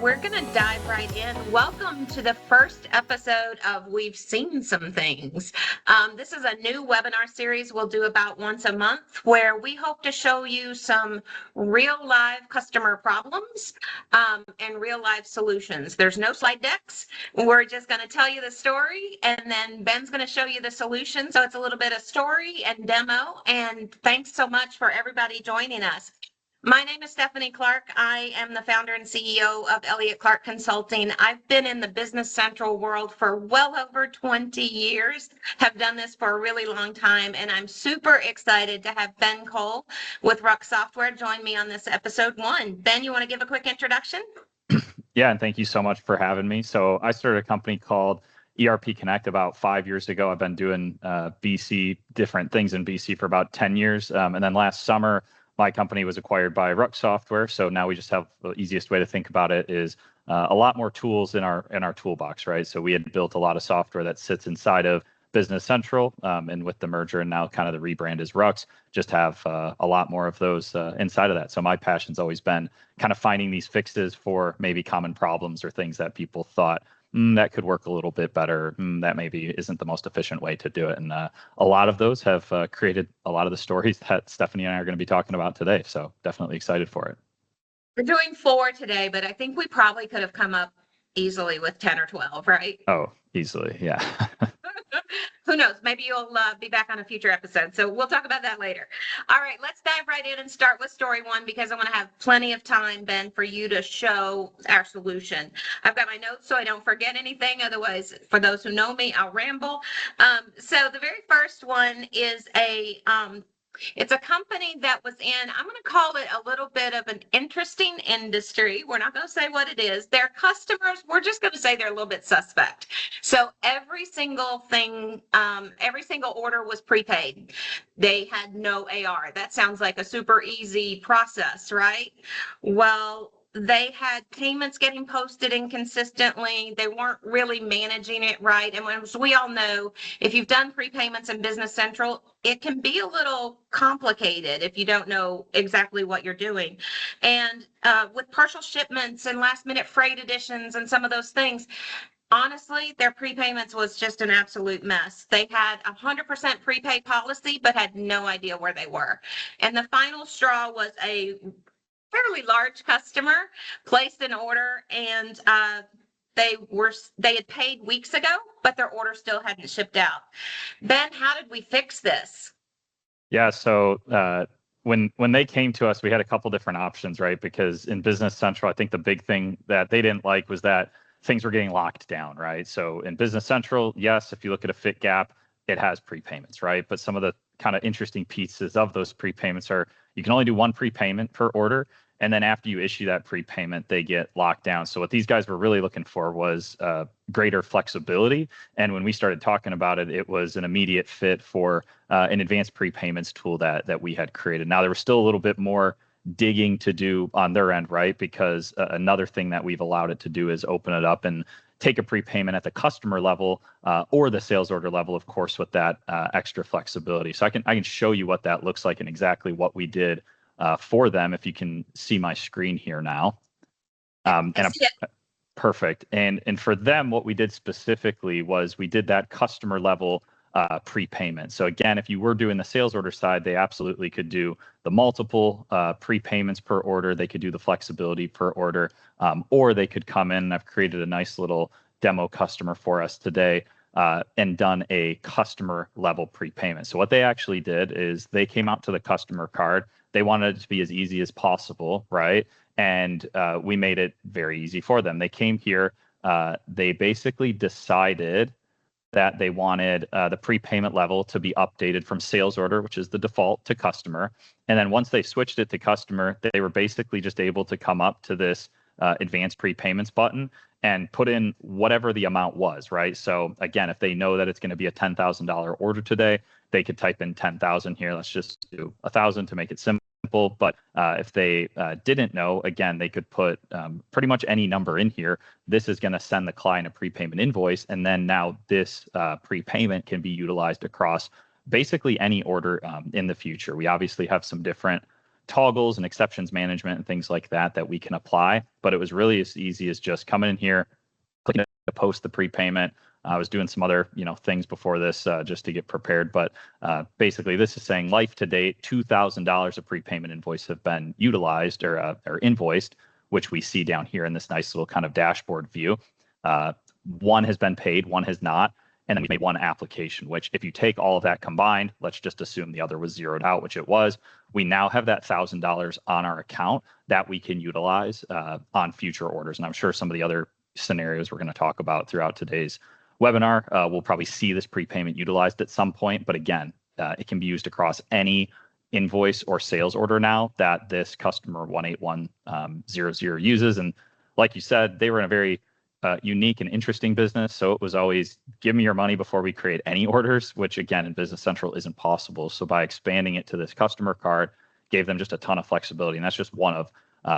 we're going to dive right in. Welcome to the first episode of We've Seen Some Things. This is a new webinar series we'll do about once a month where we hope to show you some real live customer problems and real life solutions. There's no slide decks. We're just going to tell you the story and then Ben's going to show you the solution. So it's a little bit of story and demo. And thanks so much for everybody joining us. My name is Stephanie Clark. I am the founder and CEO of Elliott Clark Consulting. I've been in the Business Central world for well over 20 years, have done this for a really long time, and I'm super excited to have Ben Cole with Ruck Software join me on this episode 1. Ben, you want to give a quick introduction? Yeah, and thank you so much for having me. So I started a company called ERP Connect about 5 years ago. I've been doing different things in BC for about 10 years. And then last summer, my company was acquired by Ruck Software. So now we just have the easiest way to think about it is a lot more tools in our toolbox, right? So we had built a lot of software that sits inside of Business Central, and with the merger and now kind of the rebrand is Ruck's, just have a lot more of those inside of that. So my passion's always been kind of finding these fixes for maybe common problems or things that people thought that could work a little bit better. That maybe isn't the most efficient way to do it. And a lot of those have created a lot of the stories that Stephanie and I are going to be talking about today. So definitely excited for it. We're doing 4 today, but I think we probably could have come up easily with 10 or 12, right? Oh, easily. Yeah. Who knows? Maybe you'll be back on a future episode. So we'll talk about that later. All right, let's dive right in and start with story 1 because I want to have plenty of time, Ben, for you to show our solution. I've got my notes so I don't forget anything. Otherwise, for those who know me, I'll ramble. So the very first one is it's a company that was in, I'm going to call it a little bit of an interesting industry. We're not going to say what it is. Their customers, we're just going to say they're a little bit suspect. So every single order was prepaid. They had no AR. That sounds like a super easy process, right? Well, they had payments getting posted inconsistently. They weren't really managing it right. And as we all know, if you've done prepayments in Business Central, it can be a little complicated if you don't know exactly what you're doing. And with partial shipments and last minute freight additions and some of those things, honestly, their prepayments was just an absolute mess. They had 100% prepay policy, but had no idea where they were. And the final straw was a fairly large customer placed an order and they had paid weeks ago, but their order still hadn't shipped out. Ben, how did we fix this? Yeah, so when they came to us, we had a couple different options, right? Because in Business Central, I think the big thing that they didn't like was that things were getting locked down, right? So in Business Central, yes, if you look at a fit gap, it has prepayments, right? But some of the kind of interesting pieces of those prepayments are you can only do one prepayment per order. And then after you issue that prepayment, they get locked down. So what these guys were really looking for was greater flexibility. And when we started talking about it, it was an immediate fit for an advanced prepayments tool that we had created. Now, there was still a little bit more digging to do on their end, right? Because another thing that we've allowed it to do is open it up and take a prepayment at the customer level or the sales order level, of course, with that extra flexibility. So I can show you what that looks like and exactly what we did for them, if you can see my screen here now. Perfect. And for them, what we did specifically was we did that customer level prepayment. So again, if you were doing the sales order side, they absolutely could do the multiple prepayments per order. They could do the flexibility per order, or they could come in. And I've created a nice little demo customer for us today and done a customer level prepayment. So what they actually did is they came out to the customer card. They wanted it to be as easy as possible, right? And we made it very easy for them. They came here. They basically decided that they wanted the prepayment level to be updated from sales order, which is the default, to customer. And then once they switched it to customer, they were basically just able to come up to this advanced prepayments button and put in whatever the amount was, right? So again, if they know that it's going to be a $10,000 order today, they could type in 10,000 here. Let's just do 1,000 to make it simple. But if they didn't know, again, they could put pretty much any number in here. This is going to send the client a prepayment invoice. And then now this prepayment can be utilized across basically any order in the future. We obviously have some different toggles and exceptions management and things like that we can apply. But it was really as easy as just coming in here, clicking to post the prepayment. I was doing some other, things before this just to get prepared. But basically, this is saying life to date, $2,000 of prepayment invoice have been utilized or invoiced, which we see down here in this nice little kind of dashboard view. One has been paid, one has not. And then we made one application, which if you take all of that combined, let's just assume the other was zeroed out, which it was. We now have that $1,000 on our account that we can utilize on future orders. And I'm sure some of the other scenarios we're going to talk about throughout today's webinar, we'll probably see this prepayment utilized at some point. But again, it can be used across any invoice or sales order now that this customer 18100 uses. And like you said, they were in a very unique and interesting business. So it was always give me your money before we create any orders, which again in Business Central isn't possible. So by expanding it to this customer card, gave them just a ton of flexibility. And that's just one of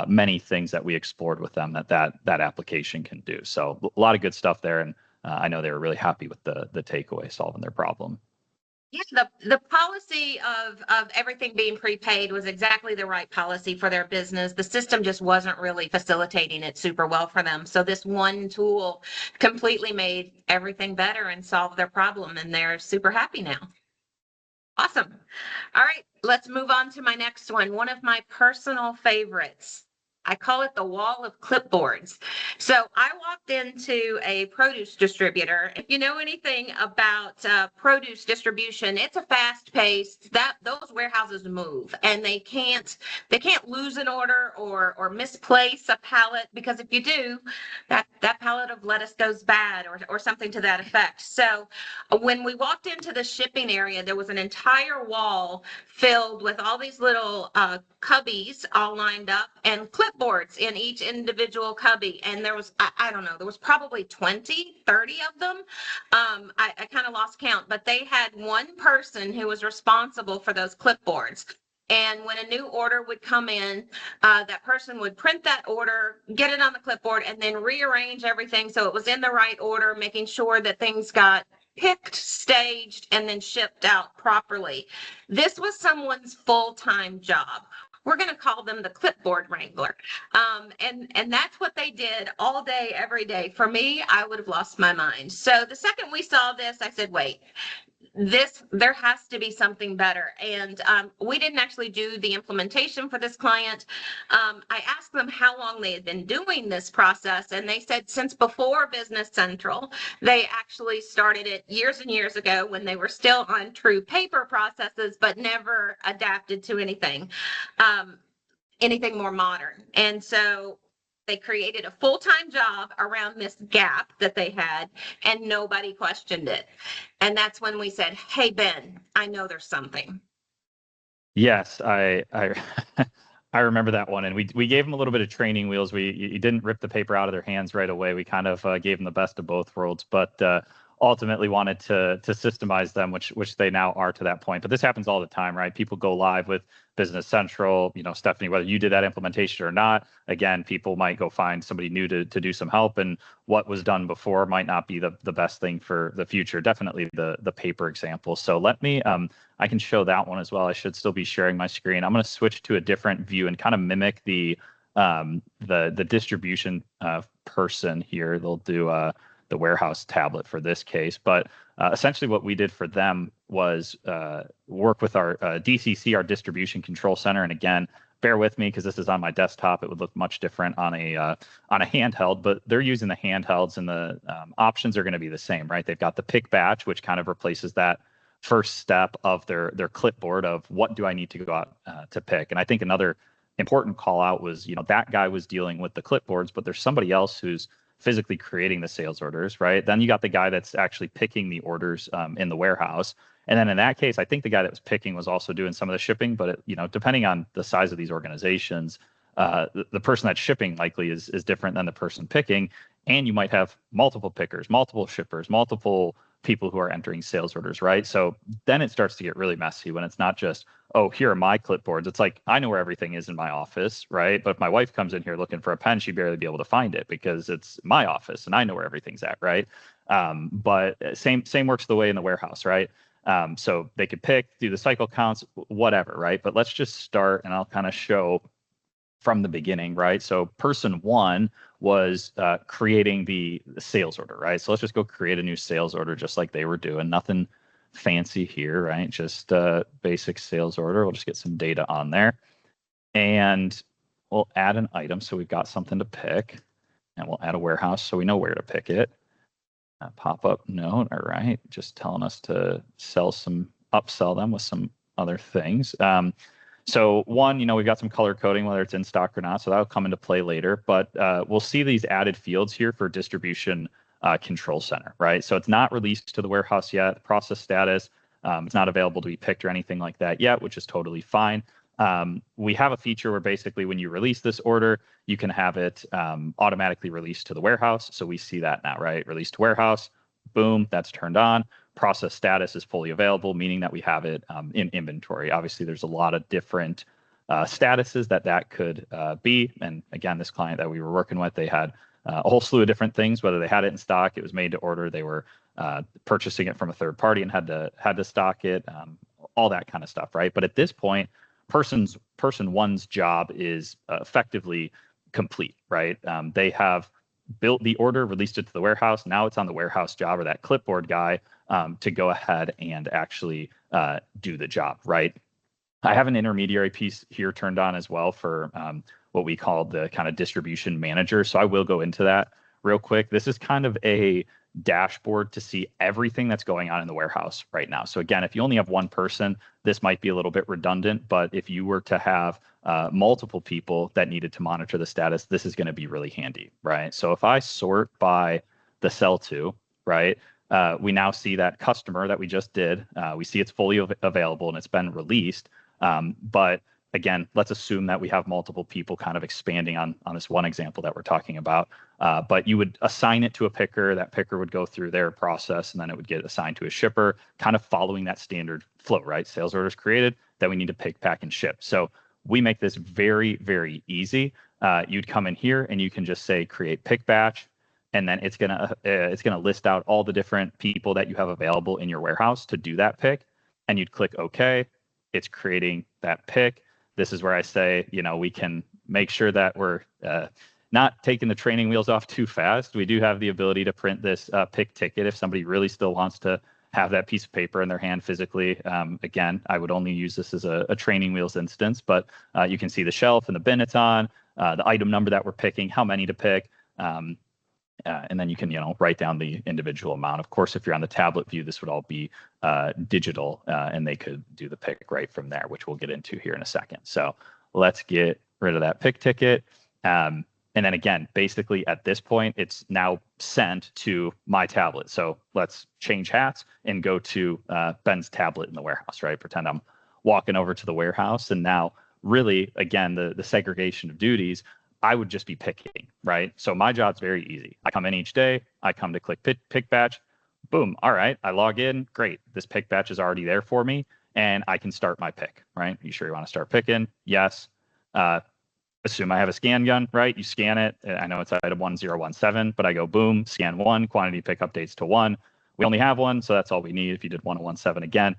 many things that we explored with them that application can do. So a lot of good stuff there. And I know they were really happy with the takeaway solving their problem. Yeah, the policy of everything being prepaid was exactly the right policy for their business. The system just wasn't really facilitating it super well for them. So this one tool completely made everything better and solved their problem, and they're super happy now. Awesome. All right, let's move on to my next one. One of my personal favorites. I call it the wall of clipboards. So I walked into a produce distributor. If you know anything about produce distribution, it's a fast paced, those warehouses move, and they can't lose an order or misplace a pallet, because if you do, that pallet of lettuce goes bad or something to that effect. So when we walked into the shipping area, there was an entire wall filled with all these little cubbies all lined up and clipboards in each individual cubby. And there was, I don't know, there was probably 20, 30 of them. I kind of lost count, but they had one person who was responsible for those clipboards. And when a new order would come in, that person would print that order, get it on the clipboard, and then rearrange everything so it was in the right order, making sure that things got picked, staged, and then shipped out properly. This was someone's full-time job. We're going to call them the clipboard wrangler. And that's what they did all day, every day. For me, I would have lost my mind. So the second we saw this, I said, wait, there has to be something better. And we didn't actually do the implementation for this client. I asked them how long they had been doing this process, and they said since before Business Central. They actually started it years and years ago when they were still on true paper processes, but never adapted to anything more modern. And so they created a full-time job around this gap that they had, and nobody questioned it. And that's when we said, hey, Ben, I know there's something. Yes, I I remember that one. And we gave them a little bit of training wheels. You didn't rip the paper out of their hands right away. We kind of gave them the best of both worlds, but ultimately wanted to systemize them, which they now are to that point. But this happens all the time, right? People go live with Business Central, Stephanie, whether you did that implementation or not, again, people might go find somebody new to do some help, and what was done before might not be the best thing for the future. Definitely the paper example. So let me, I can show that one as well. I should still be sharing my screen. I'm going to switch to a different view and kind of mimic the distribution person here. They'll do the warehouse tablet for this case. But essentially what we did for them was work with our DCC, our distribution control center. And again, bear with me because this is on my desktop. It would look much different on a handheld, but they're using the handhelds, and the options are going to be the same, right? They've got the pick batch, which kind of replaces that first step of their clipboard of what do I need to go out to pick. And I think another important call out was, that guy was dealing with the clipboards, but there's somebody else who's physically creating the sales orders, right? Then you got the guy that's actually picking the orders in the warehouse. And then in that case, I think the guy that was picking was also doing some of the shipping, but depending on the size of these organizations, the person that's shipping likely is different than the person picking. And you might have multiple pickers, multiple shippers, multiple people who are entering sales orders, right? So then it starts to get really messy when it's not just, oh, here are my clipboards. It's like, I know where everything is in my office, right? But if my wife comes in here looking for a pen, she'd barely be able to find it because it's my office and I know where everything's at, right? But same works the way in the warehouse, right? So they could pick, do the cycle counts, whatever, right? But let's just start, and I'll kind of show from the beginning, right? So person one was creating the sales order, right? So let's just go create a new sales order just like they were doing. Nothing fancy here, right? Just basic sales order. We'll just get some data on there. And we'll add an item so we've got something to pick. And we'll add a warehouse so we know where to pick it. Pop-up note, all right, just telling us to upsell them with some other things. So one, we've got some color coding, whether it's in stock or not, so that'll come into play later. But we'll see these added fields here for distribution control center, right? So it's not released to the warehouse yet. The process status, it's not available to be picked or anything like that yet, which is totally fine. We have a feature where basically when you release this order, you can have it automatically released to the warehouse. So we see that now, right? Released to warehouse, boom, that's turned on. Process status is fully available, meaning that we have it in inventory. Obviously, there's a lot of different statuses that could be. And again, this client that we were working with, they had a whole slew of different things, whether they had it in stock, it was made to order, they were purchasing it from a third party and had to stock it, all that kind of stuff, right? But at this point, person one's job is effectively complete, right? They have built the order, released it to the warehouse. Now it's on the warehouse job or that clipboard guy to go ahead and actually do the job, right? I have an intermediary piece here turned on as well for what we call the kind of distribution manager. So I will go into that real quick. This is kind of a dashboard to see everything that's going on in the warehouse right now. So again, if you only have one person, this might be a little bit redundant, but if you were to have multiple people that needed to monitor the status, this is going to be really handy, right? So if I sort by the sell to, right, we now see that customer that we just did. We see it's fully available and it's been released. But again, let's assume that we have multiple people kind of expanding on this one example that we're talking about. But you would assign it to a picker. That picker would go through their process, and then it would get assigned to a shipper, kind of following that standard flow, right? Sales orders created that we need to pick, pack, and ship. So we make this very, very easy. You'd come in here and you can just say create pick batch, and then it's gonna list out all the different people that you have available in your warehouse to do that pick, and you'd click OK. It's creating that pick. This is where I say, we can make sure that we're not taking the training wheels off too fast. We do have the ability to print this pick ticket if somebody really still wants to have that piece of paper in their hand physically. Again, I would only use this as a training wheels instance, but you can see the shelf and the bin it's on, the item number that we're picking, how many to pick, and then you can, write down the individual amount. Of course, if you're on the tablet view, this would all be digital, and they could do the pick right from there, which we'll get into here in a second. So let's get rid of that pick ticket. And then again, basically at this point, it's now sent to my tablet. So let's change hats and go to Ben's tablet in the warehouse, right? Pretend I'm walking over to the warehouse. And now really, again, the segregation of duties, I would just be picking, right? So my job's very easy. I come in each day, I come to click pick batch, boom, all right, I log in, great. This pick batch is already there for me, and I can start my pick, right? You sure you want to start picking? Yes. Assume I have a scan gun, right? You scan it. I know it's item 1017, but I go boom, scan one, quantity pick updates to one. We only have one, so that's all we need. If you did 1017 again,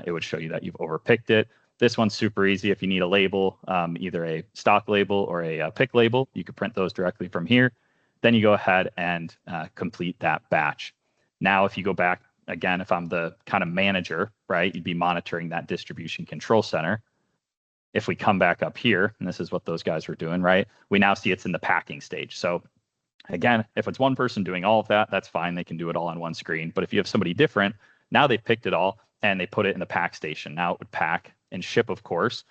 it would show you that you've overpicked it. This one's super easy. If you need a label, either a stock label or a pick label, you could print those directly from here. Then you go ahead and complete that batch. Now, if you go back, again, if I'm the kind of manager, right, you'd be monitoring that distribution control center. If we come back up here, and this is what those guys were doing, right, we now see it's in the packing stage. So again, if it's one person doing all of that, that's fine. They can do it all on one screen. But if you have somebody different, now they've picked it all and they put it in the pack station. Now it would pack and ship, of course.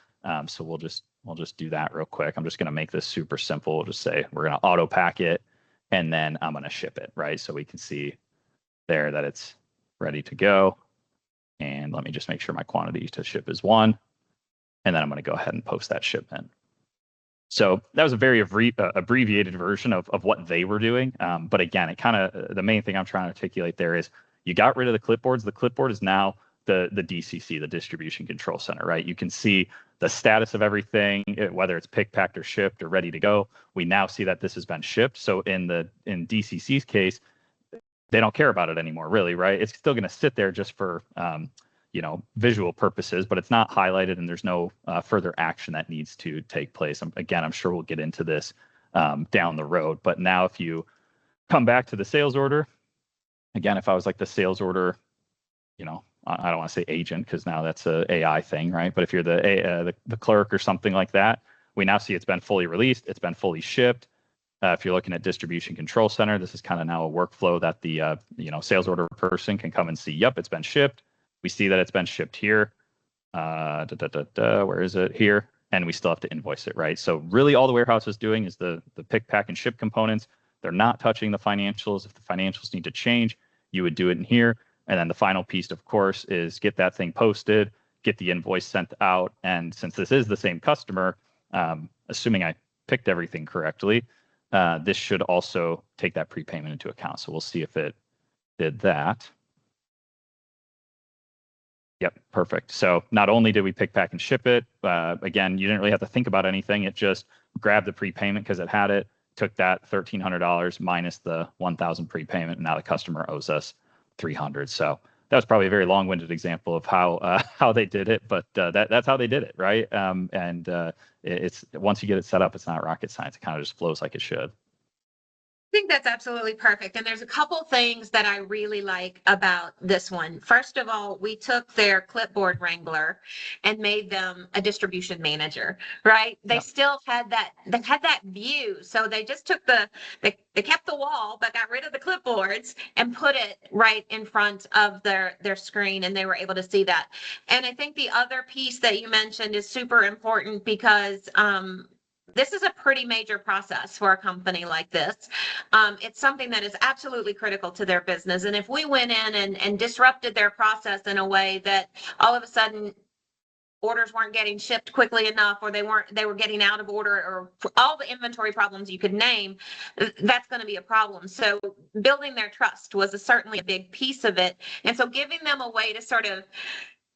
So we'll just do that real quick. I'm just going to make this super simple. We'll just say we're going to auto pack it, and then I'm going to ship it, right? So we can see there that it's ready to go. And let me just make sure my quantity to ship is 1. And then I'm going to go ahead and post that shipment. So that was a very abbreviated version of what they were doing. But again, it kind of, the main thing I'm trying to articulate there is you got rid of the clipboards. The clipboard is now the DCC, the distribution control center, right? You can see the status of everything, whether it's picked, packed, or shipped or ready to go. We now see that this has been shipped. So in DCC's case, they don't care about it anymore, really, right? It's still going to sit there just for visual purposes, but it's not highlighted and there's no further action that needs to take place. Again, I'm sure we'll get into this down the road, but now if you come back to the sales order, again, if I was like the sales order, I don't want to say agent because now that's a AI thing, right? But if you're the clerk or something like that, we now see it's been fully released, it's been fully shipped. If you're looking at distribution control center, this is kind of now a workflow that the sales order person can come and see. Yep, it's been shipped. We see that it's been shipped here. Where is it? Here. And we still have to invoice it, right? So really all the warehouse is doing is the pick, pack, and ship components. They're not touching the financials. If the financials need to change, you would do it in here. And then the final piece, of course, is get that thing posted, get the invoice sent out. And since this is the same customer, assuming I picked everything correctly, this should also take that prepayment into account. So we'll see if it did that. Yep, perfect. So not only did we pick, pack, and ship it, again, you didn't really have to think about anything. It just grabbed the prepayment because it had it, took that $1,300 minus the $1,000 prepayment, and now the customer owes us $300. So that was probably a very long-winded example of how they did it, but that's how they did it, right? It's once you get it set up, it's not rocket science. It kind of just flows like it should. I think that's absolutely perfect. And there's a couple things that I really like about this one. First of all, we took their clipboard wrangler and made them a distribution manager, right? They still had that view. So they just took they kept the wall, but got rid of the clipboards and put it right in front of their screen, and they were able to see that. And I think the other piece that you mentioned is super important because this is a pretty major process for a company like this. It's something that is absolutely critical to their business. And if we went in and disrupted their process in a way that all of a sudden orders weren't getting shipped quickly enough, or they were getting out of order, or all the inventory problems you could name, that's going to be a problem. So building their trust was certainly a big piece of it. And so giving them a way to sort of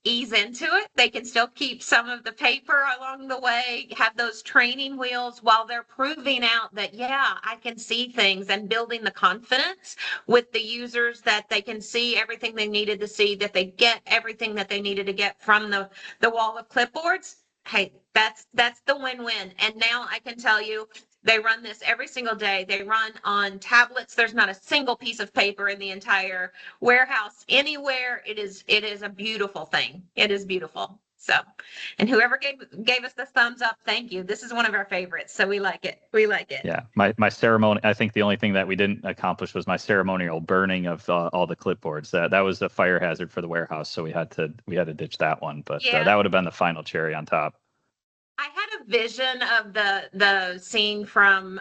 ease into it. They can still keep some of the paper along the way, have those training wheels while they're proving out that, yeah, I can see things, and building the confidence with the users that they can see everything they needed to see, that they get everything that they needed to get from the wall of clipboards. Hey, that's the win-win. And now I can tell you, they run this every single day. They run on tablets. There's not a single piece of paper in the entire warehouse anywhere. It is a beautiful thing. It is beautiful. So, and whoever gave us the thumbs up, thank you. This is one of our favorites, so we like it. We like it. Yeah, my ceremony. I think the only thing that we didn't accomplish was my ceremonial burning of all the clipboards. That was a fire hazard for the warehouse, so we had to ditch that one. But that would have been the final cherry on top. I had a vision of the scene from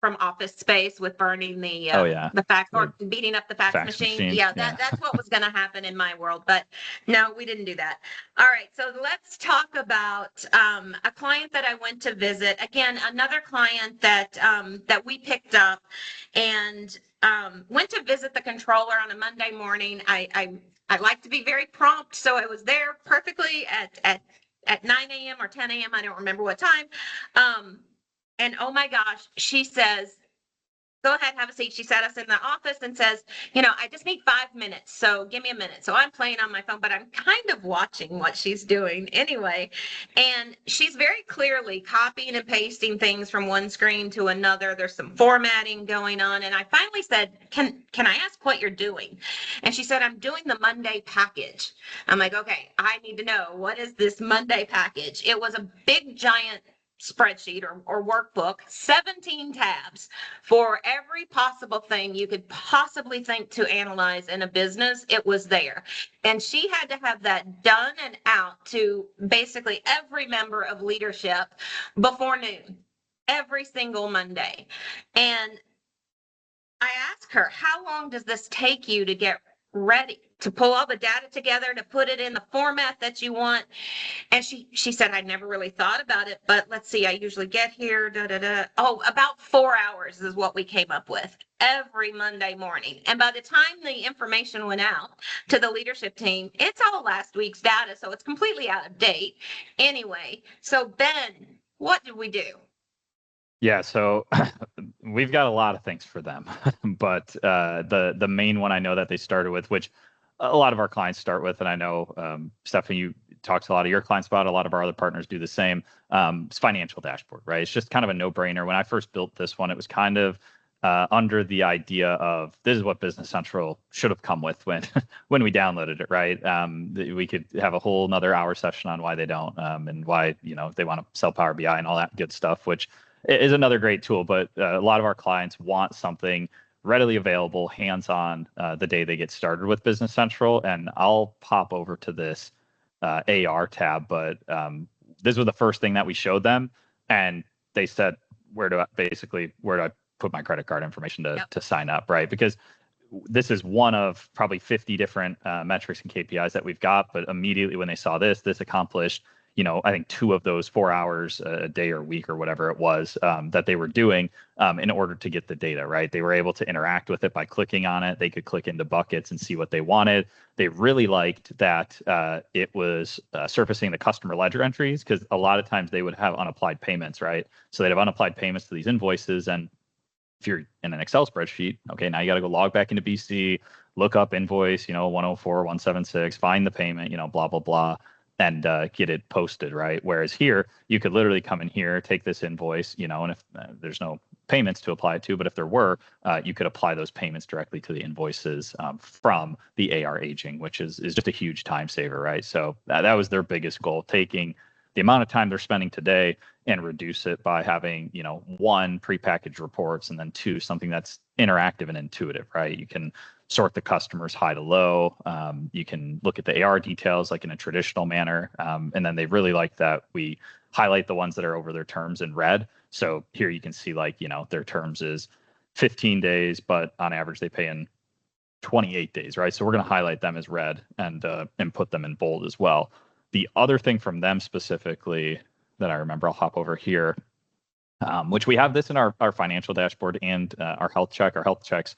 Office Space with burning the fax, or beating up the fax machine. Yeah, that's what was going to happen in my world, but no, we didn't do that. All right, so let's talk about a client that I went to visit. Again, another client that we picked up and went to visit the controller on a Monday morning. I like to be very prompt, so I was there perfectly at 9 a.m. or 10 a.m. I don't remember what time. And oh my gosh, she says, go ahead, have a seat. She sat us in the office and says, I just need 5 minutes. So give me a minute. So I'm playing on my phone, but I'm kind of watching what she's doing anyway. And she's very clearly copying and pasting things from one screen to another. There's some formatting going on. And I finally said, can I ask what you're doing? And she said, I'm doing the Monday package. I'm like, okay, I need to know, what is this Monday package? It was a big, giant spreadsheet or workbook, 17 tabs for every possible thing you could possibly think to analyze in a business. It was there. And she had to have that done and out to basically every member of leadership before noon, every single Monday. And I asked her, how long does this take you to get ready, to pull all the data together, to put it in the format that you want? And she said, I never really thought about it, but let's see, I usually get here, about 4 hours is what we came up with every Monday morning. And by the time the information went out to the leadership team, it's all last week's data, so it's completely out of date anyway. So Ben, what did we do? Yeah, so we've got a lot of things for them, but the main one I know that they started with, which a lot of our clients start with, and I know Stephanie, you talk to a lot of your clients about it, a lot of our other partners do the same. It's financial dashboard, right? It's just kind of a no-brainer. When I first built this one, it was kind of under the idea of this is what Business Central should have come with when when we downloaded it, right? We could have a whole another hour session on why they don't, and why they want to sell Power BI and all that good stuff, which is another great tool. But a lot of our clients want something readily available, hands-on, the day they get started with Business Central. And I'll pop over to this AR tab, but this was the first thing that we showed them, and they said, where do I put my credit card information to sign up, right? Because this is one of probably 50 different metrics and KPIs that we've got. But immediately when they saw this accomplished, I think 2 of those 4 hours a day or week or whatever it was that they were doing in order to get the data, right? They were able to interact with it by clicking on it. They could click into buckets and see what they wanted. They really liked that it was surfacing the customer ledger entries, because a lot of times they would have unapplied payments, right? So they'd have unapplied payments to these invoices, and if you're in an Excel spreadsheet, okay, now you got to go log back into BC, look up invoice, 104, 176, find the payment, blah, blah, blah, and get it posted, right? Whereas here, you could literally come in here, take this invoice, and if there's no payments to apply it to, but if there were, you could apply those payments directly to the invoices from the AR aging, which is just a huge time saver, right? So that was their biggest goal, taking the amount of time they're spending today and reduce it by having, 1, prepackaged reports, and then 2, something that's interactive and intuitive, right? You can sort the customers high to low. You can look at the AR details like in a traditional manner. And then they really like that we highlight the ones that are over their terms in red. So here you can see their terms is 15 days, but on average they pay in 28 days, right? So we're going to highlight them as red and put them in bold as well. The other thing from them specifically that I remember, I'll hop over here, which we have this in our financial dashboard and our health check. Our health check's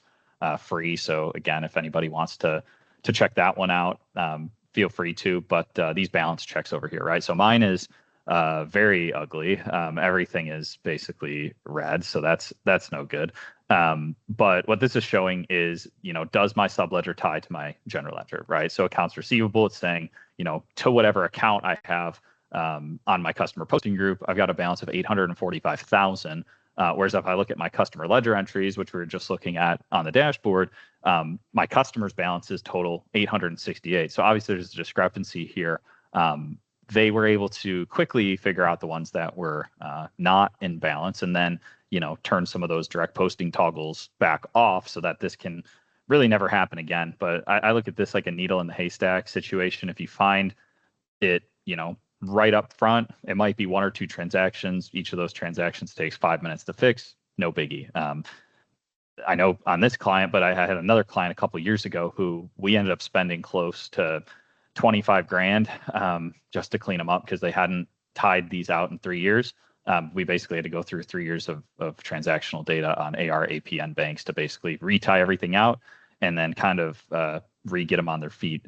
free. So again, if anybody wants to check that one out, feel free to. But these balance checks over here, right? So mine is very ugly. Everything is basically red, so that's no good. But what this is showing is, does my subledger tie to my general ledger, right? So accounts receivable, it's saying, to whatever account I have on my customer posting group, I've got a balance of 845,000. Whereas if I look at my customer ledger entries, which we were just looking at on the dashboard, my customers' balances total 868. So obviously there's a discrepancy here. They were able to quickly figure out the ones that were not in balance, and then turn some of those direct posting toggles back off so that this can really never happen again. But I look at this like a needle in the haystack situation. If you find it, right up front, it might be 1 or 2 transactions. Each of those transactions takes 5 minutes to fix. No biggie. I know on this client, but I had another client a couple of years ago who we ended up spending close to 25 grand just to clean them up because they hadn't tied these out in 3 years. We basically had to go through 3 years of transactional data on AR, APN banks to basically retie everything out and then kind of get them on their feet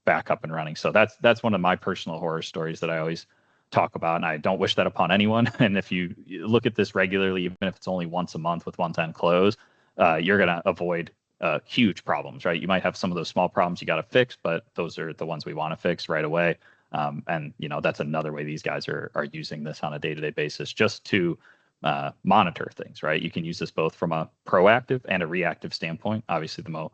back up and running. So that's one of my personal horror stories that I always talk about, and I don't wish that upon anyone. And if you look at this regularly, even if it's only once a month with one-time close, you're going to avoid huge problems, right? You might have some of those small problems you got to fix, but those are the ones we want to fix right away. And that's another way these guys are using this on a day-to-day basis, just to monitor things, right? You can use this both from a proactive and a reactive standpoint. Obviously, the more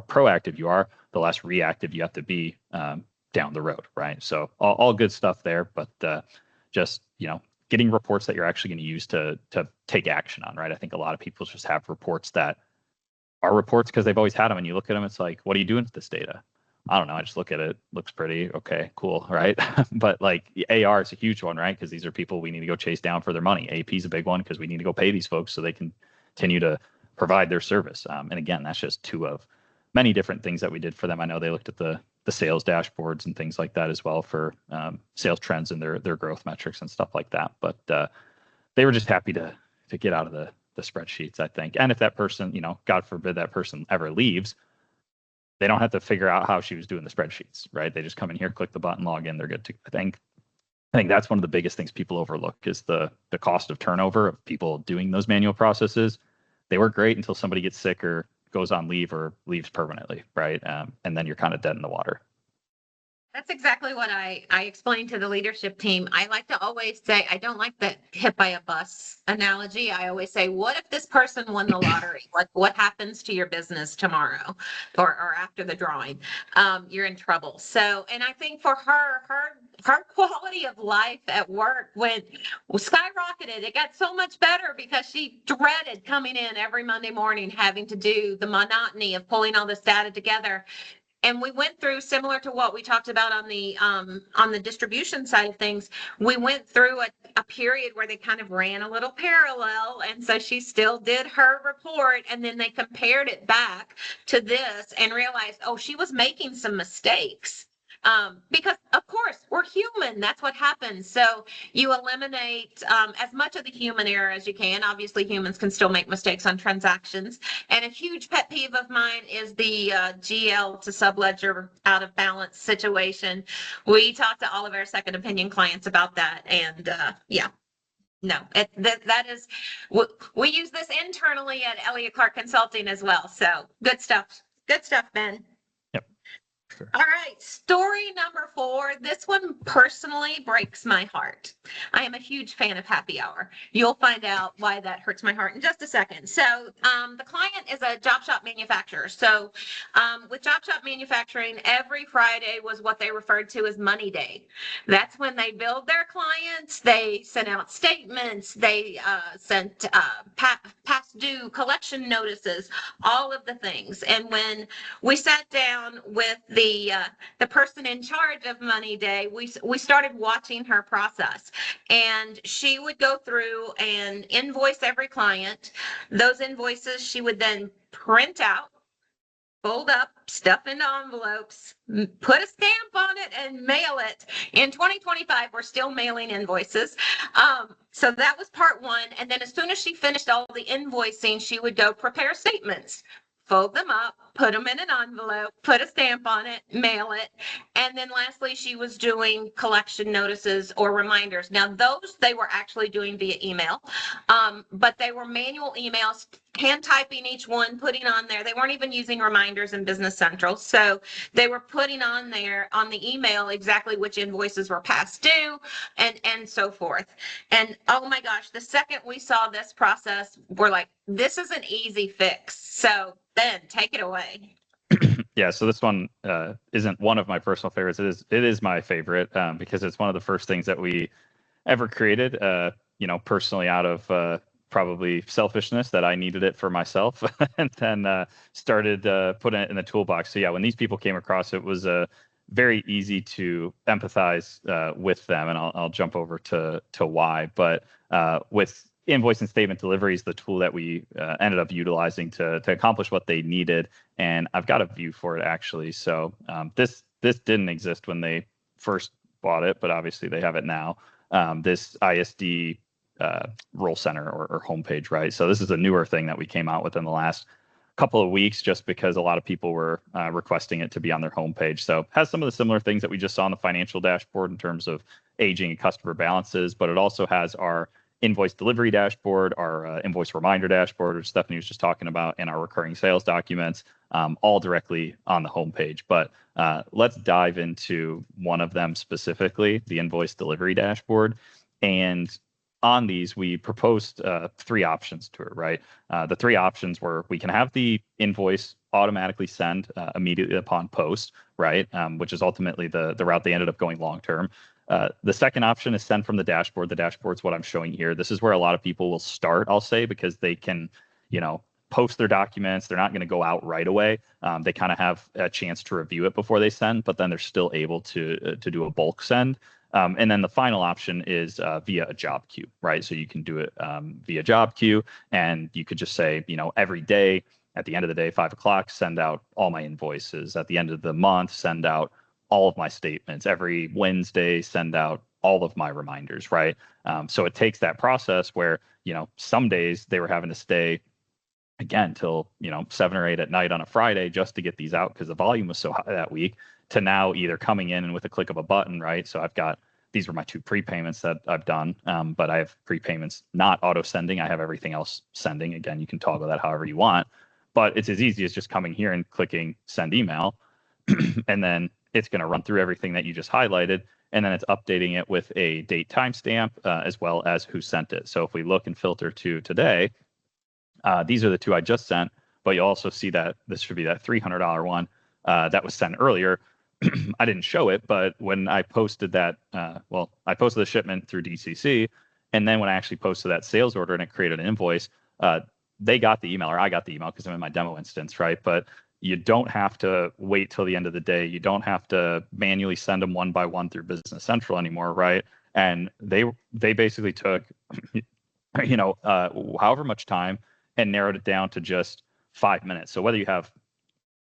proactive you are, the less reactive you have to be down the road, right? So all good stuff there, but just getting reports that you're actually going to use to take action on, right? I think a lot of people just have reports that are reports because they've always had them, and you look at them, it's like, what are you doing with this data? I don't know. I just look at it. Looks pretty. Okay, cool. Right. But like AR is a huge one, right? Because these are people we need to go chase down for their money. AP is a big one because we need to go pay these folks so they can continue to provide their service. And again, that's just 2 of many different things that we did for them. I know they looked at the sales dashboards and things like that as well for sales trends and their growth metrics and stuff like that. But they were just happy to get out of the spreadsheets, I think. And if that person, God forbid that person ever leaves, they don't have to figure out how she was doing the spreadsheets, right? They just come in here, click the button, log in, they're good to. I think that's one of the biggest things people overlook is the cost of turnover of people doing those manual processes. They work great until somebody gets sick or goes on leave or leaves permanently, right? And then you're kind of dead in the water. That's exactly what I explained to the leadership team. I like to always say, I don't like the hit by a bus analogy. I always say, what if this person won the lottery? What happens to your business tomorrow or after the drawing? You're in trouble. So, and I think for her quality of life at work skyrocketed. It got so much better because she dreaded coming in every Monday morning, having to do the monotony of pulling all this data together. And we went through, similar to what we talked about on the distribution side of things, we went through a period where they kind of ran a little parallel. And so she still did her report, and then they compared it back to this and realized, oh, she was making some mistakes. Because of course we're human, that's what happens. So you eliminate as much of the human error as you can. Obviously humans can still make mistakes on transactions. And a huge pet peeve of mine is the GL to subledger out of balance situation. We talk to all of our second opinion clients about that. And yeah, no, that is, we use this internally at Elliott Clark Consulting as well. So good stuff. Good stuff, Ben. Sure. All right, story number 4. This one personally breaks my heart. I am a huge fan of happy hour. You'll find out why that hurts my heart in just a second. So the client is a job shop manufacturer. So with job shop manufacturing, every Friday was what they referred to as money day. That's when they billed their clients. They sent out statements. They sent past due collection notices, all of the things. And when we sat down with the person in charge of Money Day, we started watching her process, and she would go through and invoice every client. Those invoices she would then print out, fold up, stuff into envelopes, put a stamp on it, and mail it. In 2025, we're still mailing invoices. So that was part 1. And then as soon as she finished all the invoicing, she would go prepare statements, fold them up, put them in an envelope, put a stamp on it, mail it. And then lastly, she was doing collection notices or reminders. Now those they were actually doing via email, but they were manual emails, hand typing each one, putting on there. They weren't even using reminders in Business Central. So they were putting on there on the email exactly which invoices were past due and so forth. And oh my gosh, the second we saw this process, we're like, this is an easy fix. So Ben, take it away. Yeah, so this one isn't one of my personal favorites. It is my favorite because it's one of the first things that we ever created. Personally, out of probably selfishness that I needed it for myself, and then started putting it in the toolbox. So yeah, when these people came across, it was very easy to empathize with them, and I'll jump over to why. But with invoice and statement delivery is the tool that we ended up utilizing to accomplish what they needed. And I've got a view for it actually. So this didn't exist when they first bought it, but obviously they have it now. This ISD role center or homepage, right? So this is a newer thing that we came out with in the last couple of weeks, just because a lot of people were requesting it to be on their homepage. So it has some of the similar things that we just saw on the financial dashboard in terms of aging and customer balances, but it also has our invoice delivery dashboard, our invoice reminder dashboard, which Stephanie was just talking about, and our recurring sales documents, all directly on the homepage. But let's dive into one of them specifically, the invoice delivery dashboard. And on these, we proposed 3 options to it, right? The 3 options were we can have the invoice automatically send immediately upon post, right? Which is ultimately the route they ended up going long term. The second option is send from the dashboard. The dashboard's what I'm showing here. This is where a lot of people will start, I'll say, because they can, post their documents. They're not going to go out right away. They kind of have a chance to review it before they send, but then they're still able to do a bulk send. And then the final option is via a job queue, right? So you can do it via job queue, and you could just say, every day at the end of the day, 5 o'clock, send out all my invoices. At the end of the month, send out all of my statements. Every Wednesday, send out all of my reminders, right? So it takes that process where, some days they were having to stay again till 7 or 8 at night on a Friday just to get these out because the volume was so high that week, to now either coming in and with a click of a button, right? So these were my 2 prepayments that I've done, but I have prepayments not auto sending. I have everything else sending. Again, you can toggle that however you want. But it's as easy as just coming here and clicking send email, and then it's going to run through everything that you just highlighted, and then it's updating it with a date timestamp as well as who sent it. So if we look and filter to today, these are the two I just sent, but you'll also see that this should be that $300 one that was sent earlier. I didn't show it, but when I posted that, I posted the shipment through DCC, and then when I actually posted that sales order and it created an invoice, they got the email, or I got the email because I'm in my demo instance, right? But you don't have to wait till the end of the day. You don't have to manually send them one by one through Business Central anymore, right? And they basically took, however much time and narrowed it down to just 5 minutes. So whether you have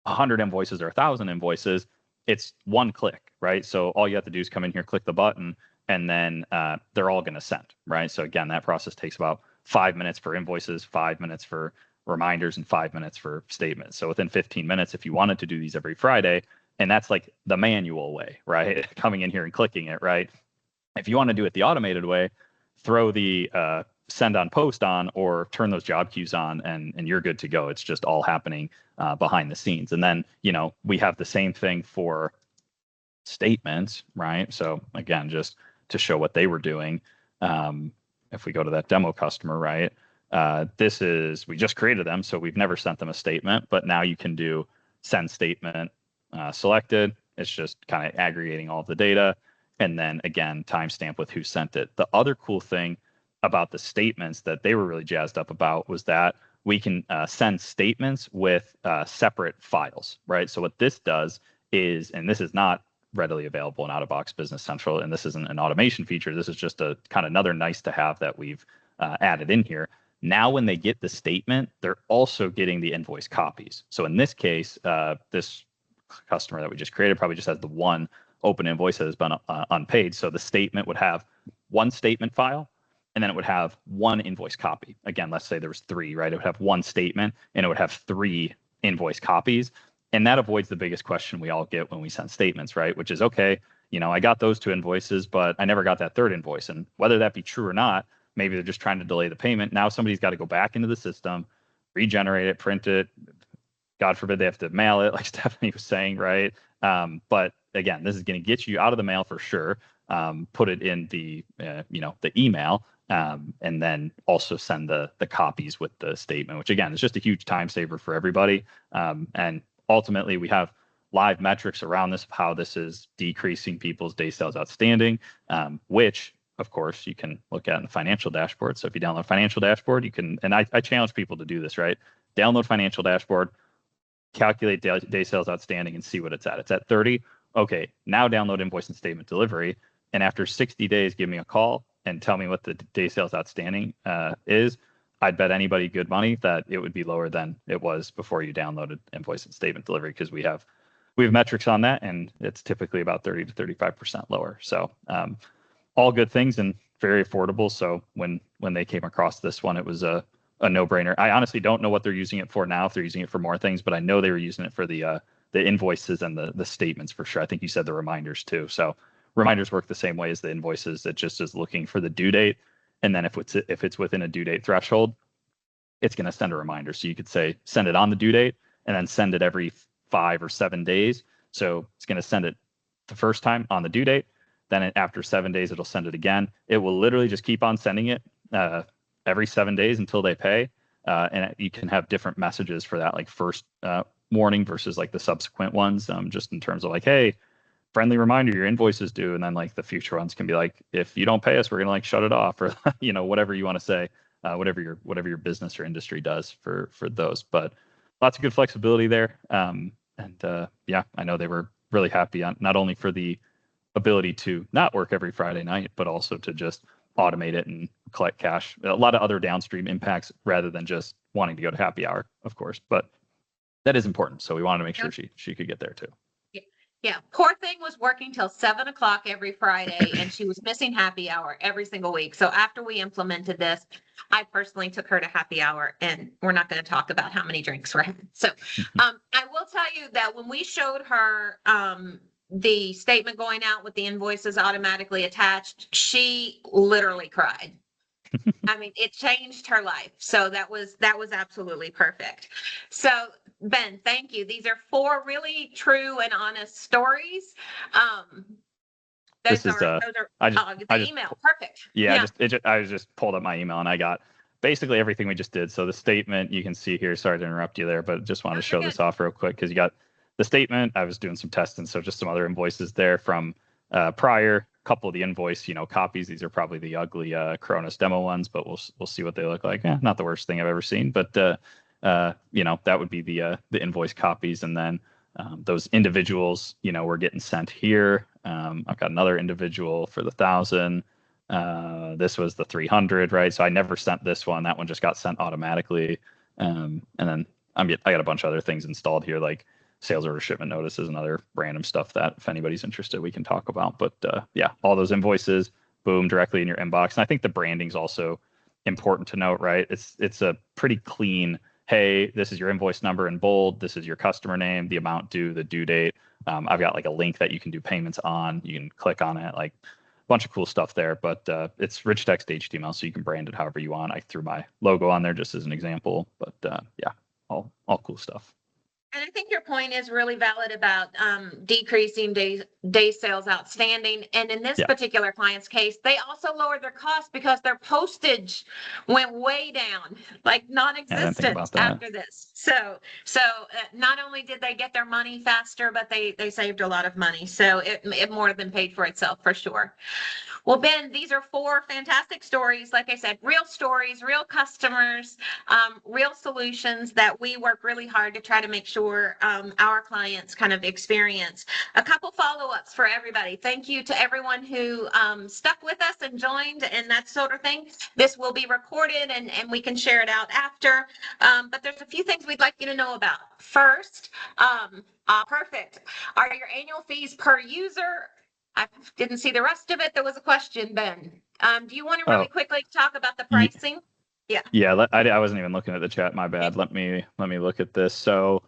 100 invoices or 1,000 invoices, it's one click, right? So all you have to do is come in here, click the button, and then they're all going to send, right? So again, that process takes about 5 minutes for invoices, 5 minutes for reminders, and 5 minutes for statements. So within 15 minutes, if you wanted to do these every Friday, and that's like the manual way, right? Coming in here and clicking it, right? If you want to do it the automated way, throw the send on post on, or turn those job queues on, and you're good to go. It's just all happening behind the scenes. And then, we have the same thing for statements, right? So again, just to show what they were doing, if we go to that demo customer, right? We just created them, so we've never sent them a statement, but now you can do send statement selected. It's just kind of aggregating all of the data. And then again, timestamp with who sent it. The other cool thing about the statements that they were really jazzed up about was that we can send statements with separate files, right? So what this does is, and this is not readily available in out-of-box Business Central, and this isn't an automation feature. This is just a kind of another nice to have that we've added in here. Now, when they get the statement, they're also getting the invoice copies. So in this case, this customer that we just created probably just has the one open invoice that has been unpaid. So the statement would have one statement file, and then it would have one invoice copy. Again, let's say there was 3, right? It would have one statement, and it would have 3 invoice copies. And that avoids the biggest question we all get when we send statements, right? Which is, okay, I got those 2 invoices, but I never got that 3rd invoice. And whether that be true or not, maybe they're just trying to delay the payment. Now somebody's got to go back into the system, regenerate it, print it. God forbid they have to mail it, like Stephanie was saying, right? But again, this is going to get you out of the mail for sure. Put it in the the email, and then also send the copies with the statement, which again is just a huge time saver for everybody. And ultimately, we have live metrics around this of how this is decreasing people's day sales outstanding, which of course you can look at in the financial dashboard. So if you download financial dashboard, you can, and I challenge people to do this, right? Download financial dashboard, calculate day sales outstanding, and see what it's at. It's at 30. Okay, now download invoice and statement delivery. And after 60 days, give me a call and tell me what the day sales outstanding is. I'd bet anybody good money that it would be lower than it was before you downloaded invoice and statement delivery, because we have metrics on that, and it's typically about 30 to 35% lower. So all good things and very affordable. So when they came across this one, it was a no-brainer. I honestly don't know what they're using it for now, if they're using it for more things, but I know they were using it for the invoices and the statements for sure. I think you said the reminders too. So reminders work the same way as the invoices. It just is looking for the due date. And then if it's within a due date threshold, it's going to send a reminder. So you could say, send it on the due date and then send it every 5 or 7 days. So it's going to send it the first time on the due date. Then after 7 days, it'll send it again. It will literally just keep on sending it every 7 days until they pay. And you can have different messages for that, like first warning versus like the subsequent ones, just in terms of like, hey, friendly reminder, your invoice is due. And then like the future ones can be like, if you don't pay us, we're going to like shut it off, or, whatever you want to say, whatever your business or industry does for those. But lots of good flexibility there. Yeah, I know they were really happy on not only for the ability to not work every Friday night, but also to just automate it and collect cash. A lot of other downstream impacts rather than just wanting to go to happy hour, of course, but that is important. So we wanted to make sure she could get there too. Yeah. Poor thing was working till 7 o'clock every Friday, and she was missing happy hour every single week. So after we implemented this, I personally took her to happy hour, and we're not going to talk about how many drinks were had. So I will tell you that when we showed her the statement going out with the invoices automatically attached, she literally cried. I mean, it changed her life. So that was absolutely perfect. So Ben, thank you. These are 4 really true and honest stories. Um, This those is are those are I the just email. Perfect. yeah, Yeah. I just pulled up my email and I got basically everything we just did. So the statement you can see here. Sorry to interrupt you there, but just wanted No, to you're show good. this off real quick because you got the statement. I was doing some testing, so just some other invoices there from prior. Couple of the invoice, copies. These are probably the ugly Cronus demo ones, but we'll see what they look like. Not the worst thing I've ever seen, but that would be the invoice copies, and then those individuals, were getting sent here. I've got another individual for the 1,000. This was the 300, right? So I never sent this one. That one just got sent automatically. And then I got a bunch of other things installed here, like sales order shipment notices and other random stuff that if anybody's interested, we can talk about. But yeah, all those invoices, boom, directly in your inbox. And I think the branding's also important to note, right? It's a pretty clean, hey, this is your invoice number in bold. This is your customer name, the amount due, the due date. I've got like a link that you can do payments on. You can click on it, like a bunch of cool stuff there. But it's rich text HTML, so you can brand it however you want. I threw my logo on there just as an example. But yeah, all cool stuff. And I think your point is really valid about decreasing day sales outstanding. And in this Yeah, particular client's case, they also lowered their costs because their postage went way down, like I didn't think non-existent about that. after this. So not only did they get their money faster, but they saved a lot of money. So it more than paid for itself for sure. Well, Ben, these are 4 fantastic stories. Like I said, real stories, real customers, real solutions that we work really hard to try to make sure our clients kind of experience. A couple follow-ups for everybody. Thank you to everyone who stuck with us and joined and that sort of thing. This will be recorded and we can share it out after. But there's a few things we'd like you to know about. First, perfect. Are your annual fees per user? I didn't see the rest of it. There was a question, Ben. Do you want to really Oh, quickly talk about the y- pricing? Yeah. yeah. I wasn't even looking at the chat. My bad. Let me look at this. So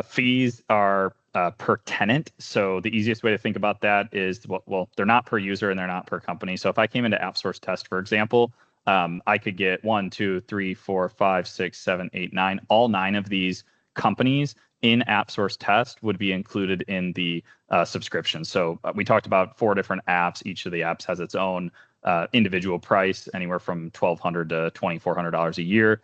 fees are per tenant. So the easiest way to think about that is, well, they're not per user and they're not per company. So if I came into AppSource Test, for example, I could get 1, 2, 3, 4, 5, 6, 7, 8, 9. All 9 of these companies in AppSource Test would be included in the subscription. So we talked about 4 different apps. Each of the apps has its own individual price, anywhere from $1,200 to $2,400 a year.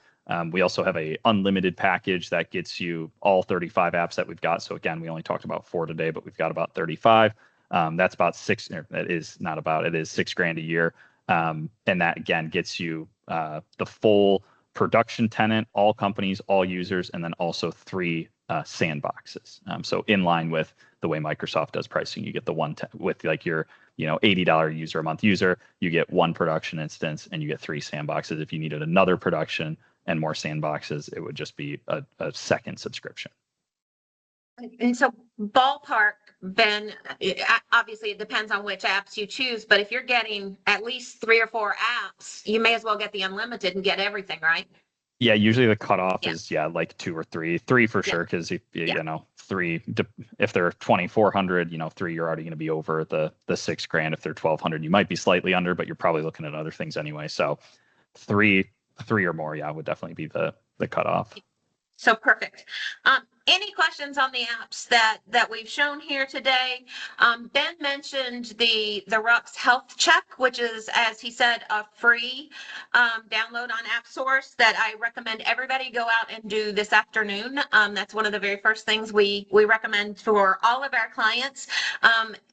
We also have a unlimited package that gets you all 35 apps that we've got. So again, we only talked about 4 today, but we've got about 35. That's about that is not about, it is $6,000 a year. And that again gets you the full production tenant, all companies, all users, and then also 3 sandboxes. So in line with the way Microsoft does pricing, you get the one with like your $80 user a month user, you get 1 production instance and you get 3 sandboxes. If you needed another production and more sandboxes, it would just be a second subscription. And so ballpark, Ben, obviously it depends on which apps you choose, but if you're getting at least 3 or 4 apps, you may as well get the unlimited and get everything, right? Yeah, usually the cutoff Yeah. is like 2 or 3, 3 for Yeah. sure. Because if Yeah. 3, if they're 2,400, 3, you're already going to be over the $6,000. If they're 1,200, you might be slightly under, but you're probably looking at other things anyway. So 3 or more, yeah, would definitely be the cutoff. So perfect. Any questions on the apps that we've shown here today? Ben mentioned the Rux Health Check, which is, as he said, a free download on AppSource that I recommend everybody go out and do this afternoon. That's one of the very first things we recommend for all of our clients.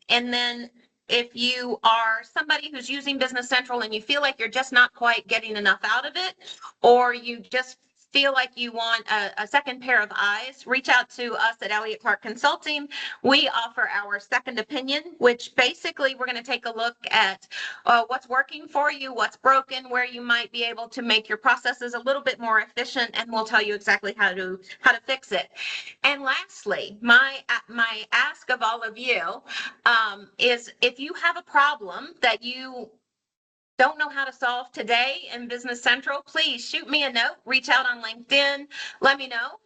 And then if you are somebody who's using Business Central and you feel like you're just not quite getting enough out of it, or you just feel like you want a second pair of eyes, reach out to us at Elliott Clark Consulting. We offer our second opinion, which basically we're going to take a look at what's working for you, what's broken, where you might be able to make your processes a little bit more efficient, and we'll tell you exactly how to fix it. And lastly, my ask of all of you is if you have a problem that you don't know how to solve today in Business Central, please shoot me a note, reach out on LinkedIn, let me know.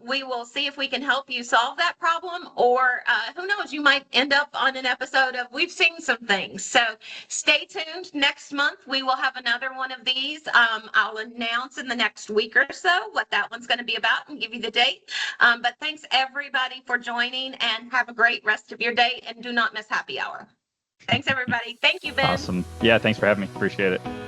We will see if we can help you solve that problem, or who knows, you might end up on an episode of We've Seen Some Things. So stay tuned. Next month, we will have another one of these. I'll announce in the next week or so what that one's going to be about and give you the date. But thanks everybody for joining, and have a great rest of your day, and do not miss happy hour. Thanks, everybody. Thank you, Ben. Awesome. Yeah, thanks for having me. Appreciate it.